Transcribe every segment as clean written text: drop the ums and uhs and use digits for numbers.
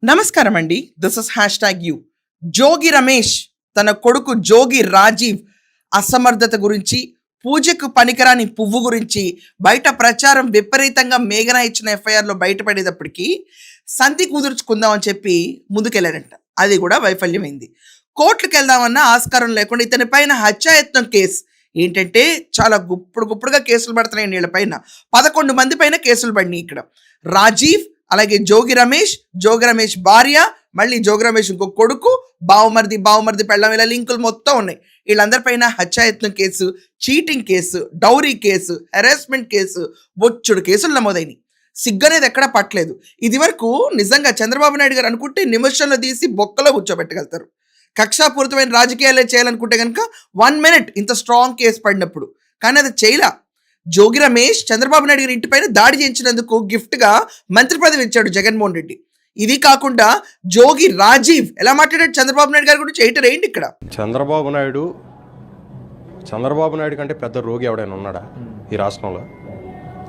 నమస్కారం అండి. This is hashtag U. Jogi Ramesh తన కొడుకు జోగి రాజీవ్ అసమర్థత గురించి, పూజకు పనికిరాని పువ్వు గురించి బయట ప్రచారం విపరీతంగా మేఘన ఇచ్చిన ఎఫ్ఐఆర్లో బయటపడేటప్పటికీ సంధి కుదుర్చుకుందాం అని చెప్పి ముందుకెళ్ళాడంట. అది కూడా వైఫల్యమైంది. కోర్టుకు వెళ్దామన్న ఆస్కారం లేకుండా ఇతని పైన హత్యాయత్నం కేసు ఏంటంటే చాలా గుప్పుడుగా కేసులు పడుతున్నాయి వీళ్ళ పైన. 11 మంది పైన కేసులు పడినాయి ఇక్కడ. రాజీవ్, అలాగే జోగి రమేష్ భార్య, మళ్ళీ జోగి రమేష్ ఇంకో కొడుకు, బావమరిది పెళ్ళం, ఇలా లింకులు మొత్తం ఉన్నాయి. వీళ్ళందరిపైన హత్యాయత్నం case, cheating case, dowry case, harassment case, బొచ్చుడు కేసులు నమోదైనవి. సిగ్గనేది ఎక్కడా పట్టలేదు. ఇది వరకు నిజంగా చంద్రబాబు నాయుడు గారు అనుకుంటే నిమిషంలో తీసి బొక్కలో కూర్చోబెట్టగలుగుతారు. కక్షాపూరితమైన రాజకీయాలే చేయాలనుకుంటే కనుక 1 minute ఇంత స్ట్రాంగ్ కేసు పడినప్పుడు, కానీ అది చేయలా. జోగి రమేష్ చంద్రబాబు నాయుడు గారి ఇంటిపైన దాడి చేయించినందుకు గిఫ్ట్గా మంత్రి పదవి ఇచ్చాడు జగన్మోహన్ రెడ్డి. ఇది కాకుండా జోగి రాజీవ్ ఎలా మాట్లాడాడు చంద్రబాబు నాయుడు గారి గురించి ఎయిటర్ ఏంటి ఇక్కడ? చంద్రబాబు నాయుడు కంటే పెద్ద రోగి ఎవడైనా ఉన్నాడా ఈ రాష్ట్రంలో?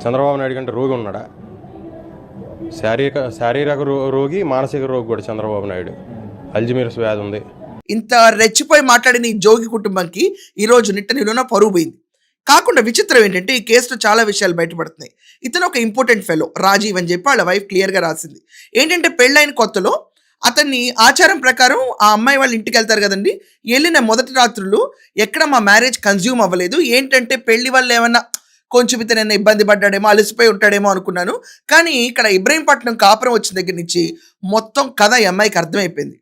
చంద్రబాబు నాయుడు కంటే రోగి ఉన్నాడా? శారీరక రోగి, మానసిక రోగి కూడా చంద్రబాబు నాయుడు. అల్జిమీర్స్ వ్యాధి ఉంది. ఇంత రెచ్చిపోయి మాట్లాడిన ఈ జోగి కుటుంబానికి ఈరోజు నిట్టనిలోన పరువు పోయింది. కాకుండా విచిత్రం ఏంటంటే ఈ కేసులో చాలా విషయాలు బయటపడుతున్నాయి. ఇతను ఒక ఇంపార్టెంట్ ఫెలో రాజీవ్ అని చెప్పి వాళ్ళ వైఫ్ క్లియర్గా రాసింది. ఏంటంటే పెళ్ళైన కొత్తలో అతన్ని ఆచారం ప్రకారం ఆ అమ్మాయి వాళ్ళ ఇంటికి వెళ్తారు కదండి, వెళ్ళిన మొదటి రాత్రులు ఎక్కడ మా మ్యారేజ్ కన్జ్యూమ్ అవ్వలేదు. ఏంటంటే పెళ్లి వల్ల ఏమన్నా కొంచెం ఇతను ఇబ్బంది పడ్డాడేమో, అలసిపోయి ఉంటాడేమో అనుకున్నాను. కానీ ఇక్కడ ఇబ్రహీంపట్నం కాపురం వచ్చిన దగ్గర నుంచి మొత్తం కథ ఈ అమ్మాయికి అర్థమైపోయింది.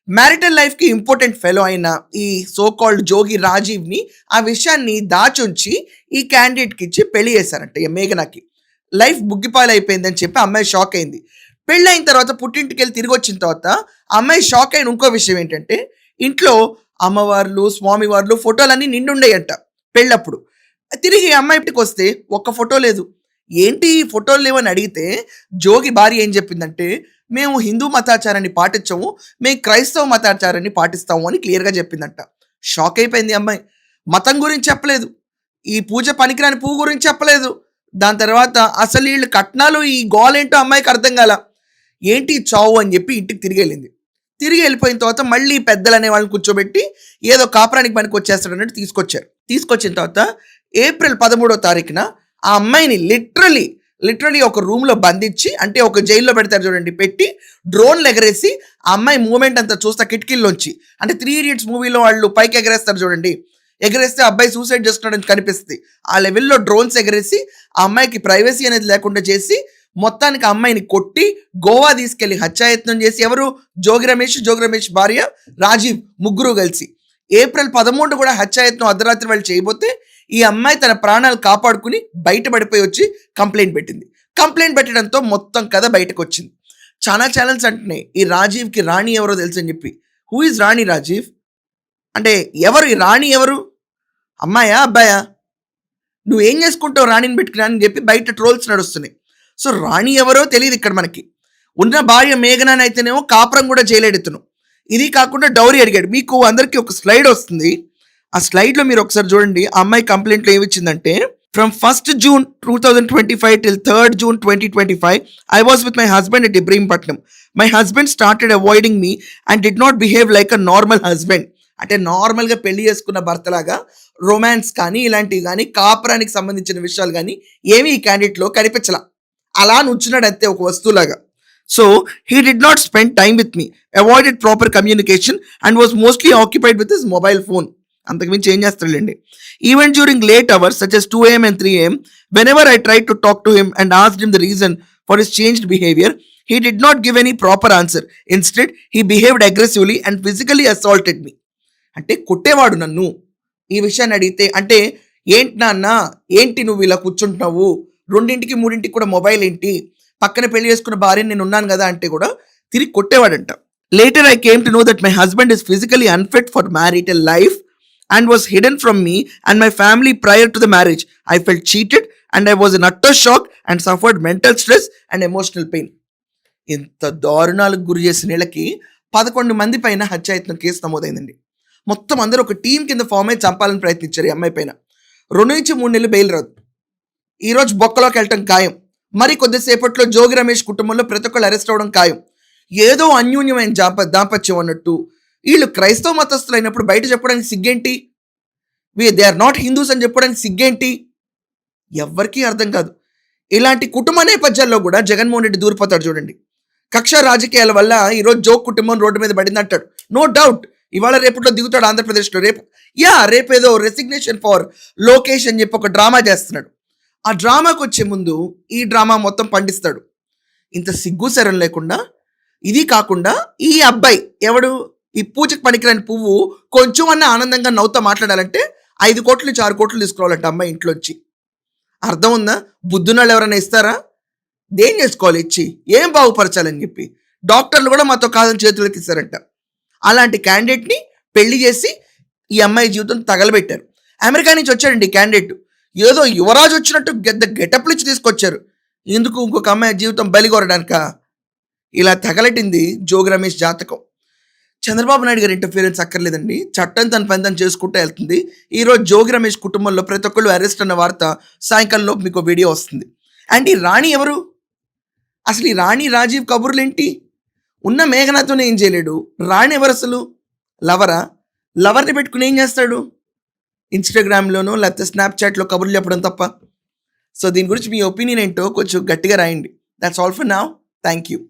మ్యారిటల్ లైఫ్కి ఇంపార్టెంట్ ఫెలో అయిన ఈ సోకాల్డ్ జోగి రాజీవ్ని ఆ విషయాన్ని దాచుంచి ఈ క్యాండిడేట్కి ఇచ్చి పెళ్లి చేశారంట మేఘనాకి. లైఫ్ బుగ్గిపాలు అయిపోయిందని చెప్పి అమ్మాయి షాక్ అయింది. పెళ్ళైన తర్వాత పుట్టింటికి వెళ్ళి తిరిగి వచ్చిన తర్వాత అమ్మాయి షాక్ అయిన ఇంకో విషయం ఏంటంటే ఇంట్లో అమ్మవార్లు, స్వామివార్లు ఫోటోలన్నీ నిండుండేయంట పెళ్ళప్పుడు. తిరిగి అమ్మాయి ఇంటికి వస్తే ఒక్క ఫోటో లేదు. ఏంటి ఫోటోలు లేవని అడిగితే జోగి భార్య ఏం చెప్పిందంటే, మేము హిందూ మతాచారాన్ని పాటించము, మేము క్రైస్తవ మతాచారాన్ని పాటిస్తాము అని క్లియర్గా చెప్పిందంట. షాక్ అయిపోయింది అమ్మాయి. మతం గురించి చెప్పలేదు, ఈ పూజ పనికిరాని పువ్వు గురించి చెప్పలేదు. దాని తర్వాత అసలు వీళ్ళు కట్నాలు ఈ గోలేంటో అమ్మాయికి అర్థం కాల. ఏంటి చావు అని చెప్పి ఇంటికి తిరిగి వెళ్ళింది. తిరిగి వెళ్ళిపోయిన తర్వాత మళ్ళీ పెద్దలు అనే వాళ్ళని కూర్చోబెట్టి ఏదో కాపురానికి పనికి వచ్చేస్తాడు అన్నట్టు తీసుకొచ్చిన తర్వాత ఏప్రిల్ 13వ తారీఖున ఆ అమ్మాయిని లిటరలీ ఒక రూమ్లో బంధించి, అంటే ఒక జైల్లో పెడతారు చూడండి, పెట్టి డ్రోన్లు ఎగరేసి ఆ అమ్మాయి మూమెంట్ అంతా చూస్తా కిటికీల్లోంచి. అంటే 3 Idiots మూవీలో వాళ్ళు పైకి ఎగరేస్తారు చూడండి, ఎగరేస్తే అబ్బాయి సూసైడ్ చేస్తున్నాడని కనిపిస్తుంది. ఆ లెవెల్లో డ్రోన్స్ ఎగరేసి ఆ అమ్మాయికి ప్రైవసీ అనేది లేకుండా చేసి మొత్తానికి ఆ అమ్మాయిని కొట్టి గోవా తీసుకెళ్లి హత్యాయత్నం చేసి, ఎవరు? జోగి రమేష్ భార్య రాజీవ్, ముగ్గురు కలిసి ఏప్రిల్ 13 కూడా హత్యాయత్నం అర్ధరాత్రి వాళ్ళు చేయబోతే ఈ అమ్మాయి తన ప్రాణాలు కాపాడుకుని బయటపడిపోయి వచ్చి కంప్లైంట్ పెట్టింది. కంప్లైంట్ పెట్టడంతో మొత్తం కథ బయటకు వచ్చింది. చాలా ఛానల్స్ అంటున్నాయి ఈ రాజీవ్కి రాణి ఎవరో తెలుసు అని చెప్పి. హూ ఇస్ రాణి రాజీవ్ అంటే ఎవరు? ఈ రాణి ఎవరు? అమ్మాయా, అబ్బాయా? నువ్వేం చేసుకుంటావు రాణిని పెట్టుకున్నా అని చెప్పి బయట ట్రోల్స్ నడుస్తున్నాయి. సో రాణి ఎవరో తెలియదు ఇక్కడ మనకి. ఉన్న భార్య మేఘనాని అయితేనేమో కాపురం కూడా చేయలేడుతున్నావు. ఇది కాకుండా డౌరీ అడిగాడు. మీకు అందరికీ ఒక స్లైడ్ వస్తుంది, ఆ స్లైడ్లో మీరు ఒకసారి చూడండి. ఆ అమ్మాయి కంప్లైంట్లో ఏమిచ్చిందంటే, from 1st June 2025 till 3rd June 2025 I was with my husband at Ibrahimపట్నం. My husband started avoiding me and did not behave like a normal husband. అంటే నార్మల్గా పెళ్లి చేసుకున్న భర్తలాగా రొమాన్స్ కానీ ఇలాంటివి కానీ కాపురానికి సంబంధించిన విషయాలు కానీ ఏమీ ఈ క్యాండిడేట్లో కనిపించలా. అలా నుంచున్నాడు అంతే ఒక వస్తువులాగా. So he did not spend time with me, avoided proper communication and was mostly occupied with his mobile phone. అంతకుమించి ఏం చేస్తాడండి. Even during late hours such as 2 AM and 3 AM, whenever I tried to talk to him and asked him the reason for his changed behavior, he did not give any proper answer. Instead, he behaved aggressively and physically assaulted me. అంటే కొట్టేవాడు నన్ను ఈ విషయాన్ని అడిగితే. అంటే ఏంటి నాన్న, ఏంటి నువ్వు ఇలా కూర్చుంటున్నావు, 2ంటికి 3ంటికి కూడా మొబైల్ ఏంటి, పక్కన పెళ్లి చేసుకున్న భార్య నేను ఉన్నాను కదా అంటే కూడా తిరిగి కొట్టేవాడంట. Later I came to know that my husband is physically unfit for marital life and was hidden from me and my family prior to the marriage. I felt cheated and I was in utter shock and suffered mental stress and emotional pain. ఇంత దారుణాలకు గురి చేసిన వీళ్ళకి 11 మంది పైన హత్యాయత్నం case నమోదైందండి. మొత్తం అందరూ ఒక టీం కింద ఫామ్ అయి చంపాలని ప్రయత్నించారు ఈ అమ్మాయి పైన. 2 నుంచి 3 నెలలు బెయిల్ రాదు. ఈరోజు బొక్కలోకి వెళ్ళటం ఖాయం. మరి కొద్దిసేపట్లో జోగి రమేష్ కుటుంబంలో ప్రతి ఒక్కళ్ళు అరెస్ట్ అవ్వడం ఖాయం. ఏదో అన్యోన్యమైన దాంపత్యం అన్నట్టు. వీళ్ళు క్రైస్తవ మతస్థులు అయినప్పుడు బయట చెప్పడానికి సిగ్గేంటి? దే ఆర్ నాట్ హిందూస్ అని చెప్పడానికి సిగ్గేంటి? ఎవ్వరికీ అర్థం కాదు. ఇలాంటి కుటుంబ నేపథ్యాల్లో కూడా జగన్మోహన్ రెడ్డి దూరిపోతాడు చూడండి. కక్ష రాజకీయాల వల్ల ఈరోజు జోగ్ కుటుంబం రోడ్డు మీద పడింది అంటాడు. నో డౌట్ ఇవాళ రేపట్లో దిగుతాడు ఆంధ్రప్రదేశ్లో. రేపేదో రెసిగ్నేషన్ ఫర్ లోకేష్ అని చెప్పి ఒక డ్రామా చేస్తున్నాడు. ఆ డ్రామాకి వచ్చే ముందు ఈ డ్రామా మొత్తం పండిస్తాడు. ఇంత సిగ్గు శరం లేకుండా, ఇది కాకుండా ఈ అబ్బాయి ఎవడు, ఈ పూజకు పనికిరాని పువ్వు కొంచెం అన్న ఆనందంగా నవ్వుతో మాట్లాడాలంటే 5 కోట్లు నుంచి 6 కోట్లు తీసుకోవాలంట అమ్మాయి ఇంట్లోంచి. అర్థం ఉందా? బుద్ధునాళ్ళు ఎవరైనా ఇస్తారా? దేం చేసుకోవాలి ఇచ్చి? ఏం బాగుపరచాలని చెప్పి డాక్టర్లు కూడా మాతో కాదని చేతులకి ఇస్తారంట. అలాంటి క్యాండిడేట్ని పెళ్లి చేసి ఈ అమ్మాయి జీవితం తగలబెట్టారు. అమెరికా నుంచి వచ్చాడండి ఈ క్యాండిడేట్. ఏదో యువరాజు వచ్చినట్టు గెటప్లు ఇచ్చి తీసుకొచ్చారు. ఎందుకు? ఇంకొక అమ్మాయి జీవితం బలిగొరడానిక? ఇలా తగలటింది జోగి రమేష్ జాతకం. చంద్రబాబు నాయుడు గారి ఇంటర్ఫీరెన్స్ అక్కర్లేదండి. చట్టం తన పని తను చేసుకుంటూ వెళ్తుంది. ఈరోజు జోగి రమేష్ కుటుంబంలో ప్రతి ఒక్కళ్ళు అరెస్ట్ అన్న వార్త సాయంకాలంలో మీకు వీడియో వస్తుంది. అండ్ ఈ రాణి ఎవరు? అసలు ఈ రాణి రాజీవ్ కబుర్లు ఏంటి? ఉన్న మేఘనాథ్తోనే ఏం చేయలేడు. రాణి ఎవరు అసలు? లవరా? లవర్ని పెట్టుకుని ఏం చేస్తాడు? ఇన్స్టాగ్రామ్లోనో లేకపోతే స్నాప్చాట్లో కబుర్లు చెప్పడం తప్ప. సో దీని గురించి మీ ఒపీనియన్ ఏంటో కొంచెం గట్టిగా రాయండి. That's all for now. Thank you.